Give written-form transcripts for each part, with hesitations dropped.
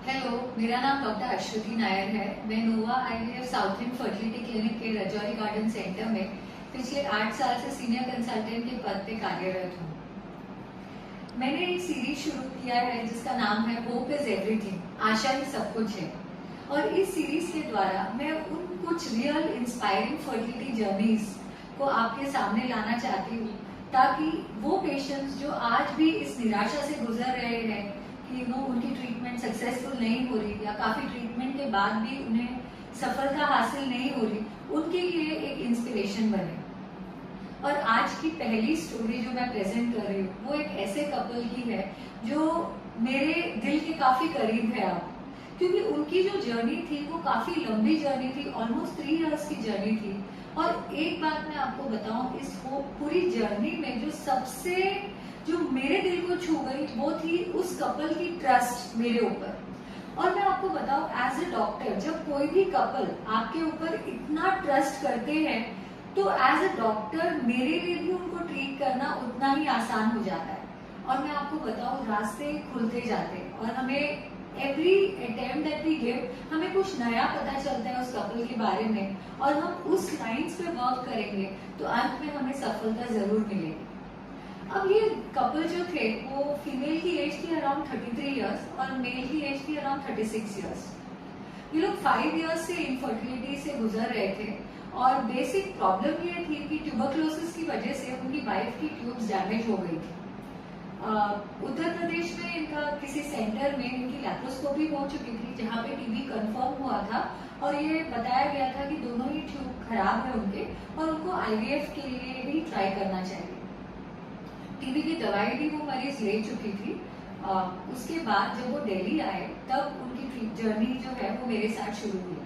Hello, मेरा नाम doctor Ashwathi Nair है। मैं Nova IVF Southend fertility clinic के रजौरी गार्डन सेंटर में पिछले 8 साल से सीनियर कंसल्टेंट के पद पे कार्यरत हूँ। मैंने एक सीरीज शुरू किया है जिसका नाम है होप इज एवरीथिंग, आशा ही सब कुछ है। और इस सीरीज के द्वारा मैं उन कुछ रियल इंस्पायरिंग फर्टिलिटी जर्नीज को आपके सामने लाना चाहती हूँ, ताकि वो पेशेंट्स जो आज भी इस निराशा से गुजर रहे हैं कि उनकी ट्रीटमेंट सक्सेसफुल नहीं हो रही या काफी ट्रीटमेंट के बाद भी उन्हें सफलता हासिल नहीं हो रही, उनके लिए एक इंस्पिरेशन बने। और आज की पहली स्टोरी जो मैं प्रेजेंट कर रही हूँ वो एक ऐसे कपल की है जो मेरे दिल के काफी करीब है अब, क्योंकि उनकी जो जर्नी थी वो काफी लंबी जर्नी थी, ऑलमोस्ट 3 इयर्स की जर्नी थी। और एक बात मैं आपको बताऊं, इस पूरी जर्नी में जो मेरे दिल को छू गई वो थी उस कपल की ट्रस्ट मेरे ऊपर। और मैं आपको बताऊं, एज ए डॉक्टर जब कोई भी कपल आपके ऊपर इतना ट्रस्ट करते हैं तो एज ए डॉक्टर मेरे लिए भी उनको ट्रीट करना उतना ही आसान हो जाता है। और मैं आपको बताऊं, रास्ते खुलते जाते हैं और हमें every attempt that we give हमें कुछ नया पता चलता है उस कपल के बारे में, और हम उस लाइंस पे वर्क करेंगे तो अंत में हमें सफलता जरूर मिलेगी। अब ये कपल जो थे वो फीमेल की एज थी अराउंड 33 इयर्स और मेल की एज थी अराउंड 36 इयर्स। ये लोग 5 इयर्स से इनफर्टिलिटी से गुजर रहे थे और बेसिक प्रॉब्लम ये थी कि ट्यूबरक्लोसिस की वजह से उनकी वाइफ की ट्यूब्स डैमेज हो गई थी। उत्तर प्रदेश में इनका किसी सेंटर में इनकी लैप्रोस्कोपी हो चुकी थी जहाँ पे टीबी कंफर्म हुआ था और ये बताया गया था कि दोनों ही ट्यूब खराब है उनके और उनको आईवीएफ के लिए भी ट्राई करना चाहिए। टीबी की दवाई भी वो मरीज ले चुकी थी। उसके बाद जब वो दिल्ली आए तब उनकी जर्नी जो है वो मेरे साथ शुरू हुई।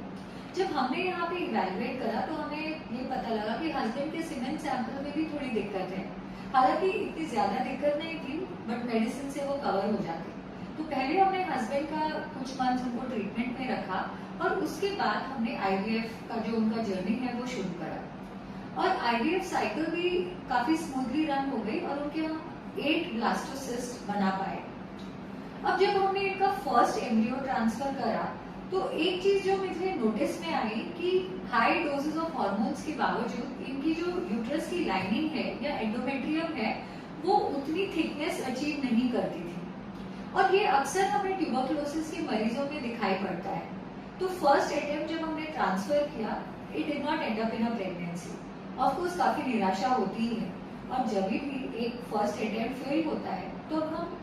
जब हमने यहाँ पे इवैल्यूएट करा तो हमें ये पता लगा कि हस्बैंड के सीमेंट सैंपल में भी थोड़ी दिक्कत है। हालांकि इतनी ज्यादा दिक्कत नहीं थी, बट मेडिसिन से वो कवर हो जाती। तो पहले हमने हस्बैंड का कुछ मंथ उनको ट्रीटमेंट में रखा और उसके बाद हमने आईवीएफ का जो उनका जर्नी है वो शुरू करा। और आईवीएफ साइकिल भी काफी स्मूथली रन हो गई और उनके हम 8 ब्लास्टोसिस्ट बना पाए। अब जब हमने इनका फर्स्ट एम्ब्रियो ट्रांसफर करा तो एक चीज जो मुझे नोटिस में आई कि हाई डोजेस ऑफ हार्मोन्स के बावजूद इनकी जो यूट्रस की लाइनिंग है या एंडोमेट्रियम है वो उतनी थिकनेस अचीव नहीं करती थी। और ये अक्सर हमें ट्यूबरक्लोसिस के मरीजों में दिखाई पड़ता है। तो फर्स्ट अटेम्प्ट जब हमने ट्रांसफर किया, it did not and up in a pregnancy. Of course काफी निराशा होती ही है, और जब भी एक फर्स्ट अटेम्प्ट फेल होता है तो हम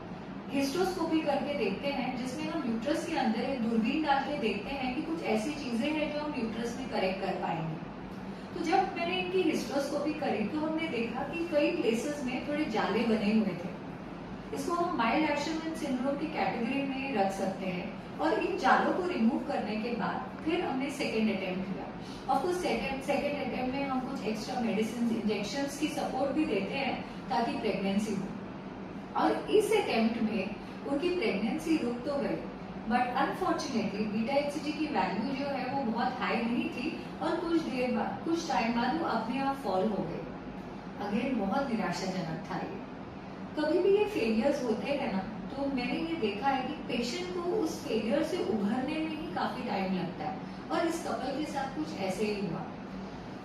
हिस्ट्रोस्कोपी करके देखते हैं, जिसमें हम यूट्रस के अंदर एक दूरबीन डाल के देखते हैं कि कुछ ऐसी चीजें हैं जो हम यूट्रस में करेक्ट कर पाएंगे। तो जब मैंने इनकी हिस्ट्रोस्कोपी करी तो हमने देखा कि कई प्लेसेस में थोड़े जाले बने हुए थे। इसको हम माइल्ड एशरमैन सिंड्रोम की कैटेगरी में रख सकते हैं। और इन जालों को रिमूव करने के बाद फिर हमने सेकेंड अटेम्प्ट किया। ऑफकोर्स सेकेंड अटेम्प्ट में हम कुछ एक्स्ट्रा मेडिसिन इंजेक्शन की सपोर्ट भी देते हैं ताकि प्रेगनेंसी हो। और इस अटेम्प्ट में उनकी प्रेगनेंसी रुक तो गई, बट अनफॉर्चुनेटली बीटा एचसीजी की वैल्यू जो है वो बहुत हाई नहीं थी और कुछ टाइम बाद वो अपने आप फॉल हो गई। अगेन बहुत निराशाजनक था ये। कभी भी ये फेलियर्स होते हैं ना, तो मैंने ये देखा है कि पेशेंट को उस फेलियर से उभरने में ही काफी टाइम लगता है, और इस कपल के साथ कुछ ऐसे ही हुआ।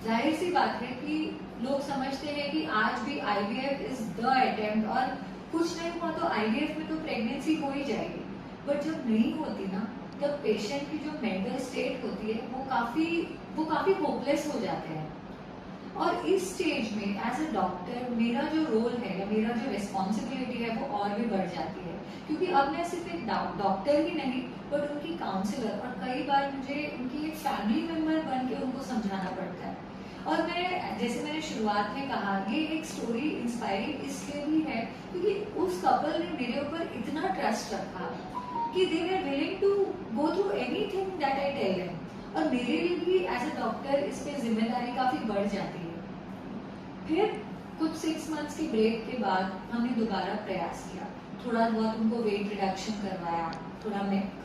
जाहिर सी बात है कि लोग समझते हैं कि आज भी आईवीएफ इज द अटेम्प्ट और कुछ नहीं हुआ तो आईवीएफ में तो प्रेगनेंसी हो ही जाएगी। बट जब नहीं होती ना, तब पेशेंट की जो मेंटल स्टेट होती है वो काफी होपलेस हो जाते हैं। और इस स्टेज में एज अ डॉक्टर मेरा जो रोल है या मेरा जो रिस्पॉन्सिबिलिटी है वो और भी बढ़ जाती है, क्योंकि अब मैं सिर्फ एक डॉक्टर ही नहीं बट उनकी काउंसलर, और कई बार मुझे उनकी एक फैमिली मेंबर बन के उनको समझाना पड़ता है। और जैसे मैंने शुरुआत में कहा, ये एक स्टोरी इंस्पायरिंग इसलिए भी है क्योंकि उस कपल ने मेरे ऊपर इतना ट्रस्ट रखा कि they were willing to go through anything that I tell them. और मेरे लिए भी एज अ डॉक्टर इस पे जिम्मेदारी काफी बढ़ जाती है। फिर कुछ 6 मंथ्स के ब्रेक के बाद हमने दोबारा प्रयास किया, थोड़ा बहुत उनको वेट रिडक्शन करवाया, थोड़ा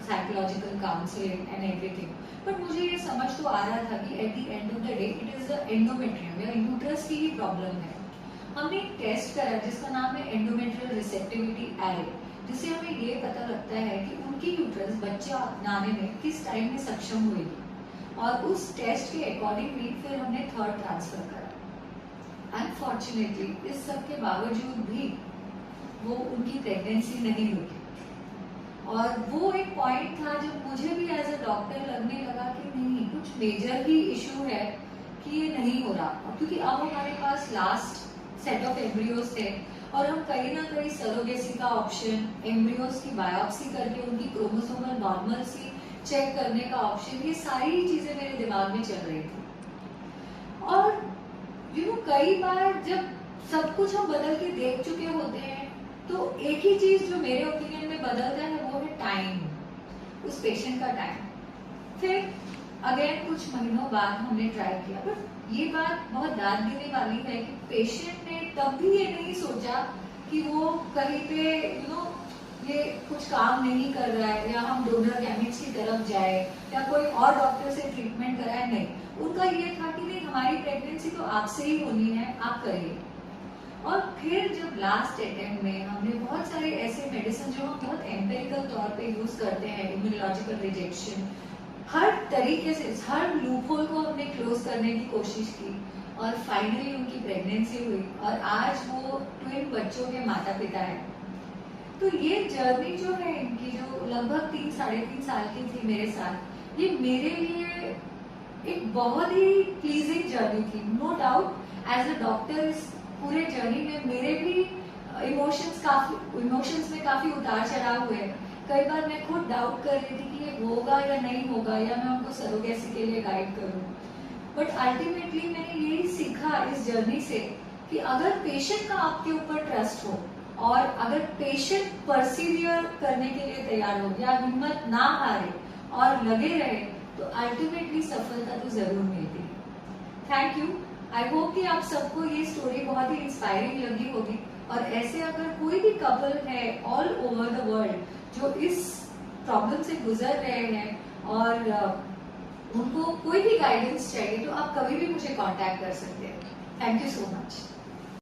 psychological counselling and everything. But मुझे ये समझ तो आ रहा था कि at the end of the day it is the endometrium या यूट्रस की ही प्रॉब्लम है। हमने एक टेस्ट करा जिसका नाम है एंडोमेट्रियल रिसेप्टिविटी एरे। जिससे हमें ये पता लगता है कि उनकी यूट्रस बच्चा लाने में किस टाइम में सक्षम हुएगी, और उस टेस्ट के अकॉर्डिंगली फिर हमने थर्ड ट्रांसफर करा। अनफॉर्चुनेटली इस सब के बावजूद भी वो उनकी प्रेगनेंसी नहीं हुई, और वो एक पॉइंट था जब मुझे भी एज अ डॉक्टर लगने लगा कि नहीं, कुछ मेजर ही इशू है कि ये नहीं हो रहा। क्योंकि अब हमारे पास लास्ट सेट ऑफ एम्ब्रियोज थे, और हम कहीं ना कहीं सरोगेसी का ऑप्शन, एम्ब्रियोज की बायोप्सी करके उनकी क्रोमोसोमल नॉर्मलसी चेक करने का ऑप्शन, ये सारी चीजें मेरे दिमाग में चल रही थी। और कई बार जब सब कुछ हम बदल के देख चुके होते हैं, तो एक ही चीज जो मेरे ओपिनियन में बदलता है वो है टाइम, उस पेशेंट का टाइम। फिर अगेन कुछ महीनों बाद हमने ट्राई किया, बट ये बात बहुत दाद देने वाली है कि पेशेंट ने तब भी ये नहीं सोचा कि वो कहीं पे ये कुछ काम नहीं कर रहा है, या हम डोनर गैमेट्स की तरफ जाए, या कोई और डॉक्टर से ट्रीटमेंट कराए। नहीं, उनका ये था कि नहीं, हमारी प्रेगनेंसी तो आपसे ही होनी है, आप करिए। और फिर जब लास्ट अटेम्प्ट में हमने बहुत सारे ऐसे मेडिसिन जो हम बहुत एम्पेरिकल तौर पे यूज करते हैं, इम्यूनोलॉजिकल रिजेक्शन, हर तरीके से हर लूपहोल को हमने क्लोज करने की कोशिश की, और फाइनली उनकी प्रेगनेंसी हुई, और आज वो ट्विन बच्चों के माता पिता है। तो ये जर्नी जो है इनकी, जो लगभग 3-3.5 साल की थी मेरे साथ, ये मेरे लिए एक बहुत ही प्लीजिंग जर्नी थी। No doubt as a doctor इस पूरे जर्नी में मेरे भी इमोशंस में काफी उतार चढ़ाव हुए। कई बार मैं खुद डाउट कर रही थी कि ये होगा या नहीं होगा, या मैं उनको सरोगेसी के लिए गाइड करूं। बट अल्टीमेटली मैंने यही सीखा इस जर्नी से कि अगर पेशेंट का आपके ऊपर ट्रस्ट हो, और अगर पेशेंट परसिवियर करने के लिए तैयार हो, या हिम्मत ना हारे और लगे रहे, तो अल्टीमेटली सफलता तो जरूर मिलती है। Thank you. आई होप कि आप सबको ये स्टोरी बहुत ही इंस्पायरिंग लगी होगी, और ऐसे अगर कोई भी कपल है ऑल ओवर द वर्ल्ड जो इस प्रॉब्लम से गुजर रहे हैं, और उनको कोई भी गाइडेंस चाहिए, तो आप कभी भी मुझे कांटेक्ट कर सकते हैं। Thank you so much.